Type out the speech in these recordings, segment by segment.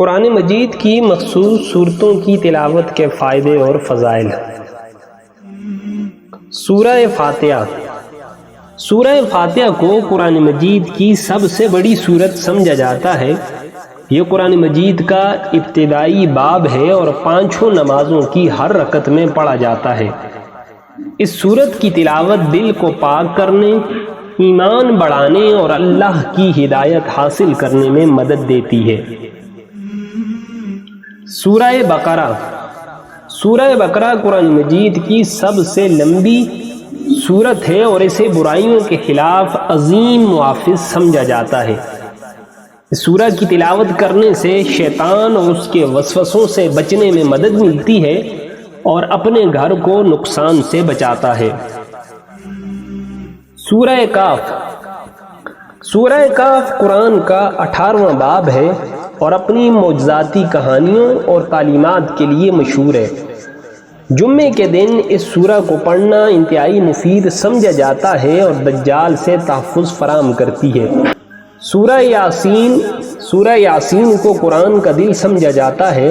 قرآن مجید کی مخصوص صورتوں کی تلاوت کے فائدے اور فضائل۔ سورہ فاتحہ۔ سورہ فاتحہ کو قرآن مجید کی سب سے بڑی سورت سمجھا جاتا ہے۔ یہ قرآن مجید کا ابتدائی باب ہے اور 5 نمازوں کی ہر رکعت میں پڑھا جاتا ہے۔ اس سورت کی تلاوت دل کو پاک کرنے، ایمان بڑھانے اور اللہ کی ہدایت حاصل کرنے میں مدد دیتی ہے۔ سورہ بقرہ۔ سورہ بقرہ قرآن مجید کی سب سے لمبی سورت ہے اور اسے برائیوں کے خلاف عظیم محافظ سمجھا جاتا ہے۔ اس سورہ کی تلاوت کرنے سے شیطان اور اس کے وسوسوں سے بچنے میں مدد ملتی ہے اور اپنے گھر کو نقصان سے بچاتا ہے۔ سورہ کاف۔ سورہ کاف قرآن کا 18واں باب ہے اور اپنی معجزاتی کہانیوں اور تعلیمات کے لیے مشہور ہے۔ جمعے کے دن اس سورہ کو پڑھنا انتہائی مفید سمجھا جاتا ہے اور دجال سے تحفظ فراہم کرتی ہے۔ سورہ یاسین۔ سورہ یاسین کو قرآن کا دل سمجھا جاتا ہے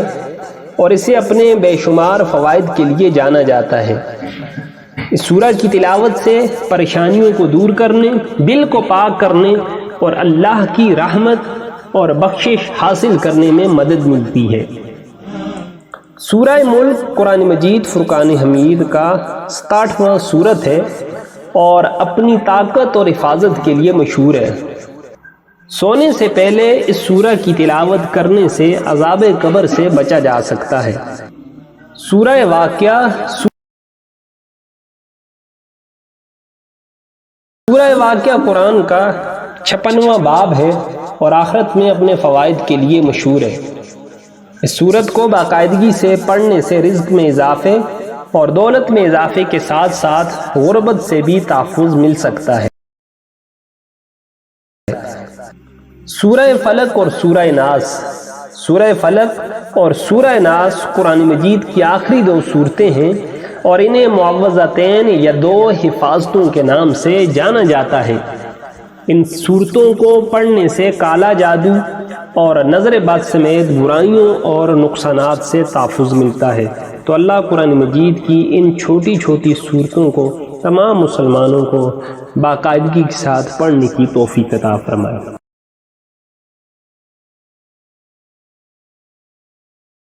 اور اسے اپنے بے شمار فوائد کے لیے جانا جاتا ہے۔ اس سورہ کی تلاوت سے پریشانیوں کو دور کرنے، دل کو پاک کرنے اور اللہ کی رحمت اور بخشش حاصل کرنے میں مدد ملتی ہے۔ سورہ ملک قرآن مجید فرقان حمید کا 67واں سورت ہے اور اپنی طاقت اور حفاظت کے لیے مشہور ہے۔ سونے سے پہلے اس سورہ کی تلاوت کرنے سے عذاب قبر سے بچا جا سکتا ہے۔ سورہ واقعہ۔ سورہ واقعہ قرآن کا 56واں باب ہے اور آخرت میں اپنے فوائد کے لیے مشہور ہے۔ اس سورت کو باقاعدگی سے پڑھنے سے رزق میں اضافے اور دولت میں اضافے کے ساتھ ساتھ غربت سے بھی تحفظ مل سکتا ہے۔ سورہ فلق اور سورہ ناس۔ سورہ فلق اور سورہ ناس قرآن مجید کی آخری 2 سورتیں ہیں اور انہیں معوذتین یا 2 حفاظتوں کے نام سے جانا جاتا ہے۔ ان سورتوں کو پڑھنے سے کالا جادو اور نظر بد سمیت برائیوں اور نقصانات سے تحفظ ملتا ہے۔ تو اللہ قرآن مجید کی ان چھوٹی چھوٹی سورتوں کو تمام مسلمانوں کو باقاعدگی کے ساتھ پڑھنے کی توفیق عطا فرمائے۔